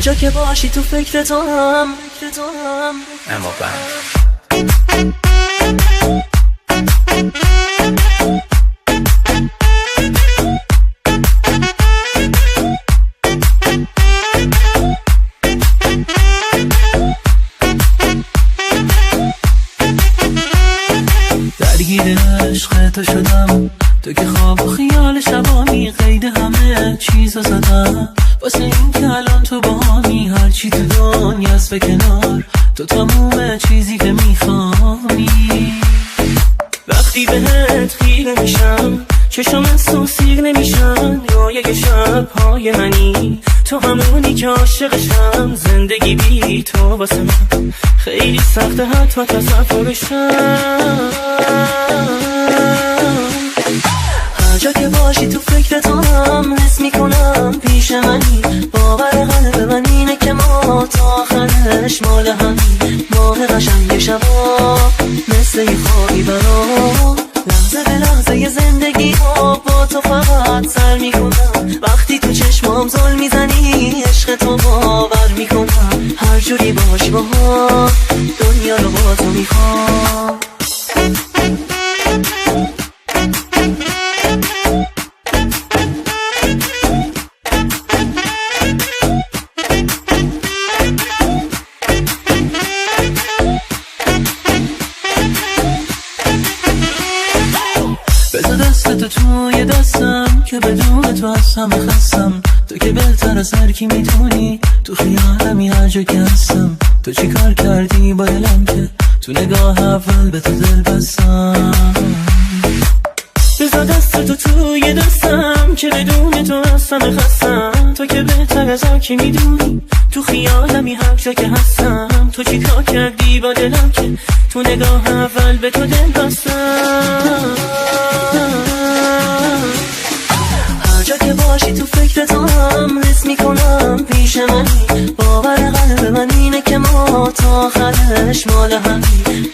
هر جا که باشی تو فکر تو هم اما بند درگیر عشق تو شدم، تو که خواب و خیال شبانی قید همه چیزو زدم، واسه این که الان تو باهامی، هرچی تو دنیاست به کنار، تو تموم چیزی که میخوانی. وقتی بهت خیره میشم چشم سوسیر نمیشن، رویای شبهای منی، تو همونی که عاشقشم. زندگی بی تو واسه من خیلی سخته حتی تصورشم. هر جا که باشی تو فکر تو هم حس میکنم پیش منی، باور قلب من اینه که ما تا آخرش مال همین. ماه قشنگ شبا مثل یه خوابی برام، لحظه به لحظه زندگی ها با تو فقط سر میکنم. وقتی تو چشمام زل میزنی عشق تو باور میکنم. هر جوری باشی با هم دنیا رو با تو میخوام. بذار دستتو توی دستم که بدون تو از همه خستم. تو که بهتر از هر کی میتونی، تو خیالمی هر جا که هستم. تو چی کار کردی با دلم که تو نگاه اول به تو دل بستم. بذار دستتو توی دستم که بدون تو از همه خستم. تو که بهتر از هر کی میدونی، تو خیالمی هر جا که هستم. تو چی کار کردی با دلم که تو نگاه اول به تو دل بستم. هر جا که باشی تو فکر تو هم حس میکنم پیش منی، باور قلب من اینه که ما تا آخرش مال همین.